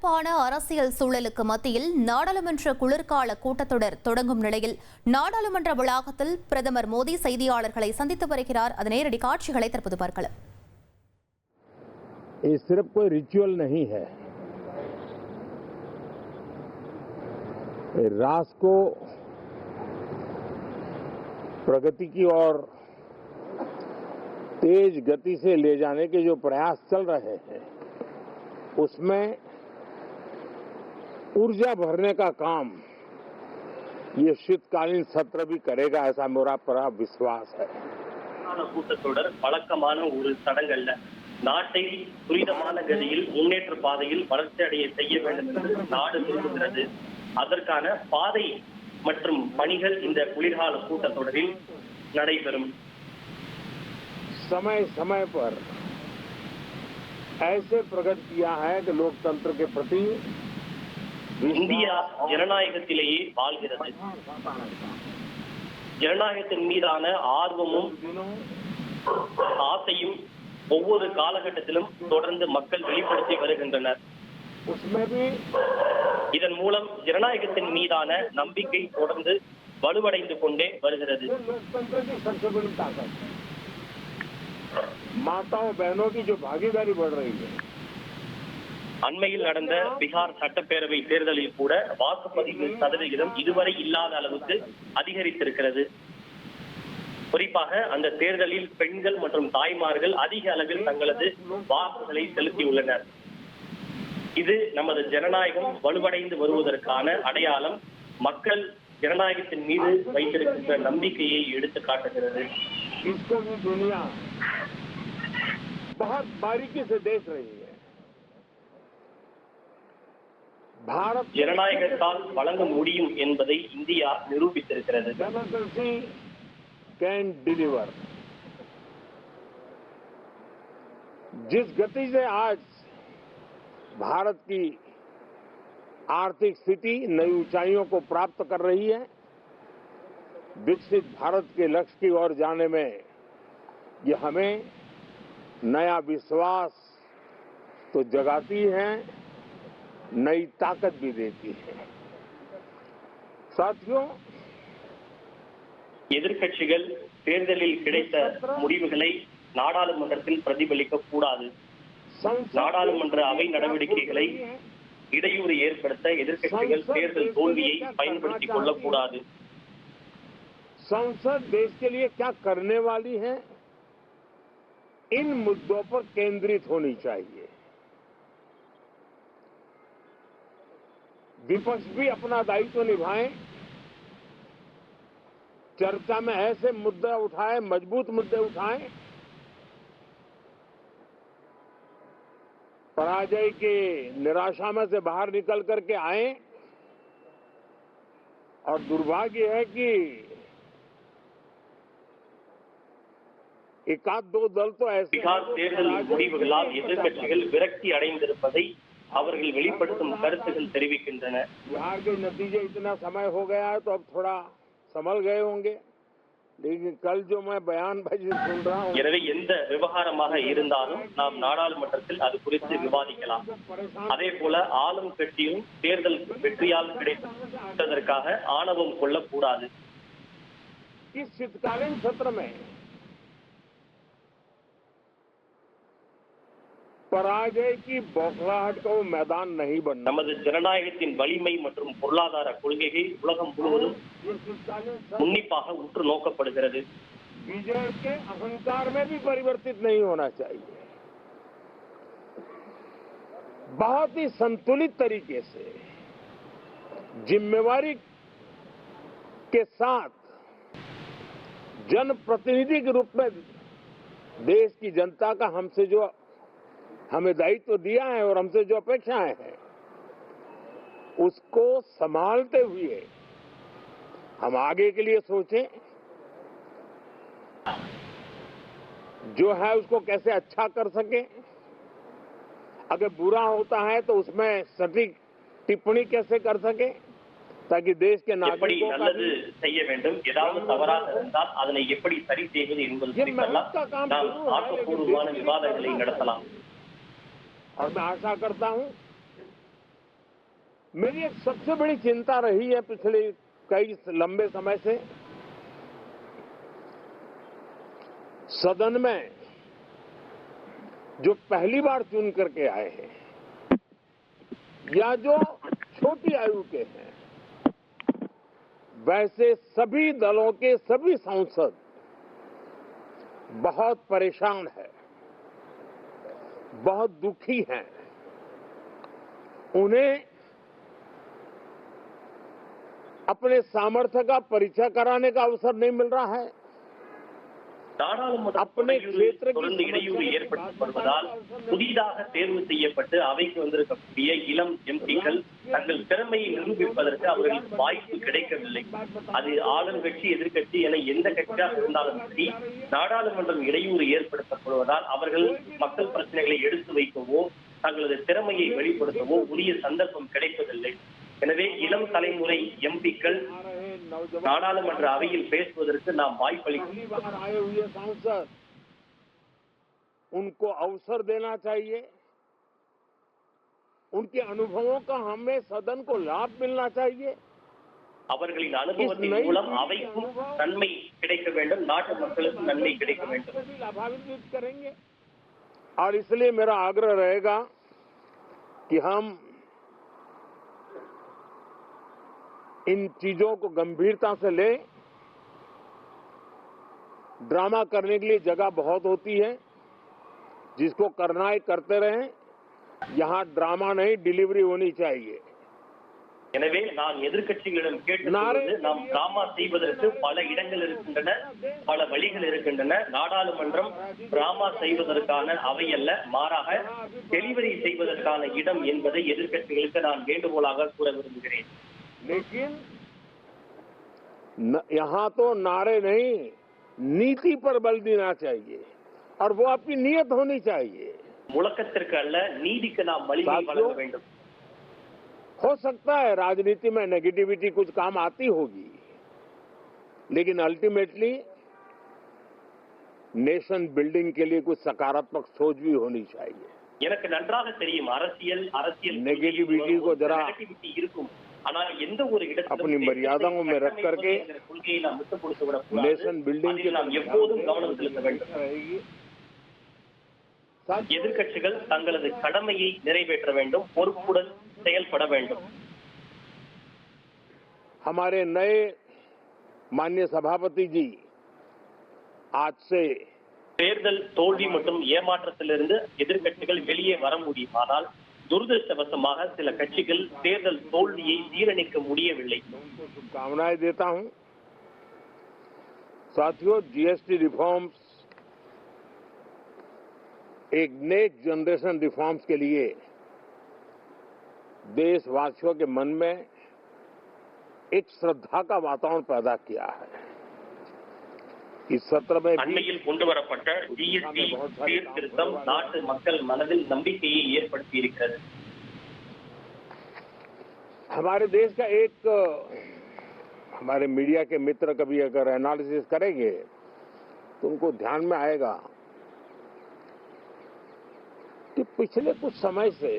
பரபரப்பான அரசியல் சூழலுக்கு மத்தியில் நாடாளுமன்ற குளிர்கால கூட்டத்தொடர் தொடங்கும் நிலையில் நாடாளுமன்ற வளாகத்தில் பிரதமர் மோடி செய்தியாளர்களை சந்தித்து வருகிறார். அது நேரடி காட்சிகளை தற்போது பார்க்கலாம். ये सिर्फ कोई रिचुअल नहीं है, राष्ट्र को प्रगति की ओर तेज गति से ले जाने के जो प्रयास चल रहे हैं उसमें ऊर्जा भरने का काम ये शीतकालीन सत्र भी करेगा, ऐसा मेरा पूरा विश्वास है. கூட்டத்தொடர் வழக்கமான ஒரு சடங்கல்ல. நாட்டை துரிதமான கதியில் முன்னேற்ற பாதையில் வளர்ச்சி அடைய செய்ய வேண்டும் என்று நாடு விரும்புகிறது. அதற்கான பாதை மற்றும் பணிகள் இந்த குளிர்கால கூட்டத்தொடரில் நடைபெறும். समय समय पर ऐसे प्रगति किया है कि लोकतंत्र के प्रति இந்தியா ஜனநாயகத்திலேயே வாழ்கிறது. ஜனநாயகத்தின் மீதான ஆர்வமும் ஆசையும் ஒவ்வொரு காலகட்டத்திலும் தொடர்ந்து மக்கள் வெளிப்படுத்தி வருகின்றனர். இதன் மூலம் ஜனநாயகத்தின் மீதான நம்பிக்கை தொடர்ந்து வலுவடைந்து கொண்டே வருகிறது. माताओं बहनों की जो भागीदारी बढ़ रही है. அண்மையில் நடந்த பீகார் சட்டப்பேரவை தேர்தலில் கூட வாக்குப்பதிவு சதவிகிதம் இதுவரை இல்லாத அளவுக்கு அதிகரித்திருக்கிறது. குறிப்பாக அந்த தேர்தலில் பெண்கள் மற்றும் தாய்மார்கள் அதிக அளவில் தங்களது வாக்குகளை செலுத்தியுள்ளனர். இது நமது ஜனநாயகம் வலுவடைந்து வருவதற்கான அடையாளம். மக்கள் ஜனநாயகத்தின் மீது வைத்திருக்கின்ற நம்பிக்கையை எடுத்து காட்டுகிறது. बहुत बारीकी से देख रही है. भारत ஜனநாயகத்தால் வழங்க முடியும் என்பதை இந்தியா நிரூபித்திருக்கிறது. Democracy can deliver. जिस गति से आज भारत की आर्थिक स्थिति नई ऊंचाइयों को प्राप्त कर रही है, विकसित भारत के लक्ष्य की ओर जाने में ये हमें नया विश्वास तो जगाती है, नई ताकत भी देती है. साथियों, எதிர்க்கட்சிகள் தேர்தலில் கிடைத்த முடிவுகளை நாடாளுமன்றத்தில் பிரதிபலிக்க கூடாது. நாடாளுமன்ற அவை நடவடிக்கைகளை இடையூறு ஏற்படுத்த எதிர்க்கட்சிகள் தேர்தல் தோல்வியை பயன்படுத்திக் கொள்ளக்கூடாது. संसद देश के लिए क्या करने वाली है, इन मुद्दों पर केंद्रित होनी चाहिए. विपक्ष भी अपना दायित्व निभाएं, चर्चा में ऐसे मुद्दे उठाएं, मजबूत मुद्दे उठाएं, पराजय के निराशा में से बाहर निकल करके आए. और दुर्भाग्य है कि பீகார் தேர்தல் முடிவுகளால் எதிர்க்கட்சிகள் விரக்தி அடைந்திருப்பதை அவர்கள் வெளிப்படுத்தும் கருத்துகள் தெரிவிக்கின்றன. बिहार के नतीजे इतना समय हो गया है तो अब थोड़ा संभल गए होंगे, लेकिन कल जो मैं बयानबाजी सुन रहा हूं. எனவே எந்த விவகாரமாக இருந்தாலும் நாம் நாடாளுமன்றத்தில் அது குறித்து விவாதிக்கலாம். அதே போல ஆளும் கட்சியும் தேர்தல் வெற்றியால் கிடைத்ததற்காக ஆணவம் கொள்ளக்கூடாது. इस शीतकालीन सत्र में पराजय की बौखलाहट का वो मैदान नहीं बनना. நமது ஜனநாயகத்தின் வலிமை மற்றும் பொருளாதார கொள்கைகள் உலகம் முழுவதும் உன்னிப்பாக உற்று நோக்கப்படுகிறது. विजय के अहंकार में भी परिवर्तित नहीं होना चाहिए. बहुत ही संतुलित तरीके से जिम्मेवारी के साथ जनप्रतिनिधि के रूप में देश की जनता का हमसे जो हमें दायित्व दिया है और हमसे जो अपेक्षाएं हैं उसको संभालते हुए हम आगे के लिए सोचें. जो है उसको कैसे अच्छा कर सके. अगर बुरा होता है तो उसमें सटीक टिप्पणी कैसे कर सके ताकि देश के नागरिकों का நல்லது செய்ய வேண்டும், ஏதாவது தவறாக இருந்தால் அதனை எப்படி சரி செய்வது என்பது குறித்தெல்லாம் நாம் ஆக்கப்பூர்வமான விவாதங்களை நடத்தலாம். और मैं आशा करता हूं मेरी एक सबसे बड़ी चिंता रही है पिछले कई लंबे समय से, सदन में जो पहली बार चुन करके आए हैं या जो छोटी आयु के हैं, वैसे सभी दलों के सभी सांसद बहुत परेशान हैं, बहुत दुखी हैं। उन्हें अपने सामर्थ्य का परिचय कराने का अवसर नहीं मिल रहा है। अपने क्षेत्र தொடர்ந்து இடையூறு ஏற்படுத்தப்படுவதால் புதிதாக தேர்வு செய்யப்பட்டு அவைக்கு வந்திருக்கக்கூடிய இளம் எம்பிக்கள் தங்கள் திறமையை நிரூபிப்பதற்கு அவர்களுக்கு வாய்ப்பு கிடைக்கவில்லை. அது ஆளும் கட்சி எதிர்கட்சி என எந்த கட்சியாக இருந்தாலும் சரி, நாடாளுமன்றம் இடையூறு ஏற்படுத்தப்படுவதால் அவர்கள் மக்கள் பிரச்சனைகளை எடுத்து வைக்கவோ தங்களது திறமையை வெளிப்படுத்தவோ உரிய சந்தர்ப்பம் கிடைப்பதில்லை. எனவே இளம் தலைமுறை எம்பிக்கள் நாடாளுமன்ற அவையில் பேசுவதற்கு நாம் வாய்ப்பளிக்கிறோம். उनको अवसर देना चाहिए, उनके अनुभवों का हमें सदन को लाभ मिलना चाहिए. அவர்களின் அனுபவத்தின் மூலம் அவைக்கும் நன்மை கிடைக்க வேண்டும், நாட்டு மக்களுக்கும் நன்மை கிடைக்க வேண்டும். करेंगे और इसलिए मेरा आग्रह रहेगा कि हम इन चीजों को गंभीरता से ले. ड्रामा करने के लिए जगह बहुत होती है, जिसको करना है करते रहें. यहां ड्रामा नहीं, डिलीवरी होनी चाहिए. எனவே நான் எதிர்க்கட்சிகளிடம் கேட்டுக்கொள்வது, நாம் டிராமா செய்வதற்கு பல இடங்கள் இருக்கின்றன, பல வழிகள் இருக்கின்றன. நாடாளுமன்றம் டிராமா செய்வதற்கான அவை அல்ல, மாறாக டெலிவரி செய்வதற்கான இடம் என்பதை எதிர்க்கட்சிகளுக்கு நான் வேண்டுகோளாக கூற விரும்புகிறேன். लेकिन यहां तो नारे नहीं, नीति पर बल देना चाहिए और वो आपकी नियत होनी चाहिए. முழக்கத்திற்கு அல்ல, நீதிக்கு நாம் வலிமை வழங்க வேண்டும். हो सकता है राजनीति में नेगेटिविटी कुछ काम आती होगी, लेकिन अल्टीमेटली नेशन बिल्डिंग के लिए कुछ सकारात्मक सोच भी होनी चाहिए. எனக்கு நன்றாக தெரியும், அரசியல் नेगेटिविटी को जरा இருக்கும். ஆனால் எந்த ஒரு இடத்திலும் अपनी मर्यादाओं में रख करके கொள்கையை நாம் விட்டு கொடுத்து விடக்கூடாது. नेशन बिल्डिंग के நாம் எப்போதும் கவனம் செலுத்த வேண்டும். எதிர்க்கட்சிகள் தங்களது கடமையை நிறைவேற்ற வேண்டும், பொறுப்புடன் செயல்பட வேண்டும். हमारे नए माननीय सभापति जी आज से தேர்தல் தோல்வி மற்றும் ஏமாற்றத்திலிருந்து எதிர்க்கட்சிகள் வெளியே வர முடியுமானால், दुर्दृष्टवशமாக சில கட்சிகள் தேர்தல் தோல்வியை ஜீரணிக்க முடியவில்லை. शुभकामनाएं देता हूं. साथियों, जीएसटी रिफॉर्म्स एक नेक्स्ट जनरेशन रिफॉर्म्स के लिए देशवासियों के मन में एक श्रद्धा का वातावरण पैदा किया है. इस सत्र में அண்மையில் கொண்டு வரப்பட்ட ஜிஎஸ்டி சீர்திருத்தம் நாட்டு மக்கள் மனதில் நம்பிக்கையை ஏற்படுத்தி இருக்கிறது. हमारे देश का एक, हमारे मीडिया के मित्र कभी अगर एनालिसिस करेंगे तो उनको ध्यान में आएगा कि पिछले कुछ समय से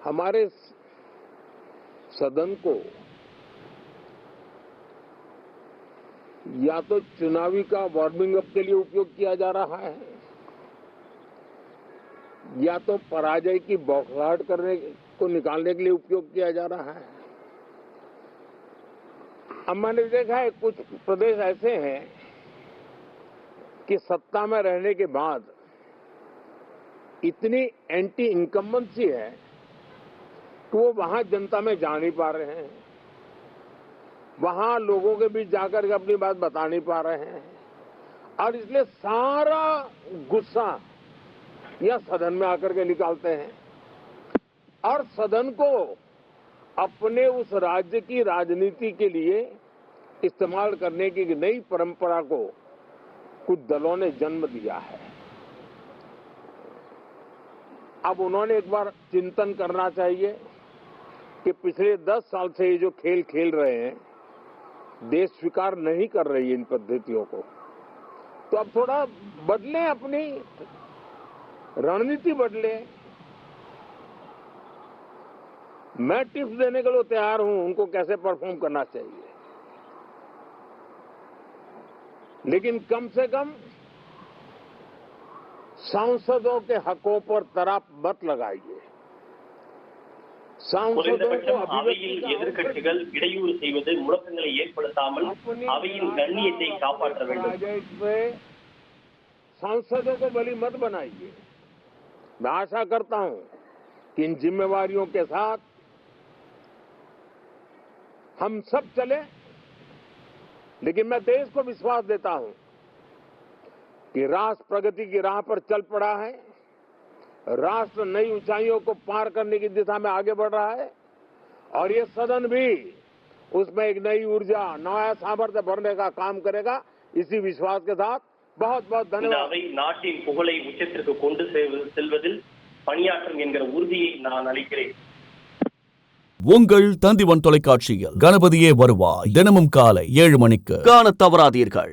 हमारे सदन को या तो चुनावी का वार्मिंग अप के लिए उपयोग किया जा रहा है, या तो पराजय की बौखलाहट करने को निकालने के लिए उपयोग किया जा रहा है. अब मैंने देखा है कुछ प्रदेश ऐसे हैं कि सत्ता में रहने के बाद इतनी एंटी इनकम्बेंसी है कि वो वहां जनता में जा नहीं पा रहे हैं, वहां लोगों के बीच जाकर के अपनी बात बता नहीं पा रहे हैं, और इसलिए सारा गुस्सा या सदन में आकर के निकालते हैं और सदन को अपने उस राज्य की राजनीति के लिए इस्तेमाल करने की नई परंपरा को कुछ दलों ने जन्म दिया है. अब उन्होंने एक बार चिंतन करना चाहिए कि पिछले 10 साल से ये जो खेल खेल रहे हैं, देश स्वीकार नहीं कर रही है इन पद्धतियों को. तो अब थोड़ा बदलें, अपनी रणनीति बदले. मैं टिप्स देने के लिए तैयार हूं उनको कैसे परफॉर्म करना चाहिए, लेकिन कम से कम सांसदों के हकों पर तराप मत लगाइए। सांसदों को குறைந்தபட்சம் अभिव्यक्ति அவையில் का எதிர்க்கட்சிகள் இடையூறு செய்வது, முழக்கங்களை ஏற்படுத்தாமல் அவையின் கண்ணியத்தை காப்பாற்ற வேண்டும். सांसदों को बलि मत बनाइए। मैं आशा करता हूं कि इन जिम्मेवारियों के साथ हम सब चले, लेकिन मैं देश को विश्वास देता हूं कि राष्ट्र प्रगति की राह पर चल पड़ा है, राष्ट्र नई ऊंचाइयों को पार करने की दिशा में आगे बढ़ रहा है और ये सदन भी उसमें एक नई ऊर्जा, नया सामर्थ्य भरने का काम करेगा। इसी विश्वास के साथ बहुत बहुत இந்த धन्यवाद। அவை நாட்டின் புகழை உச்சத்திற்கு கொண்டு செல்வதில் பணியாற்றும் என்கிற உறுதியை நான் அளிக்கிறேன். உங்கள் தந்திவன் தொலைக்காட்சியில் கணபதியே வருவாய் தினமும் காலை 7 மணிக்கு காணத் தவறாதீர்கள்.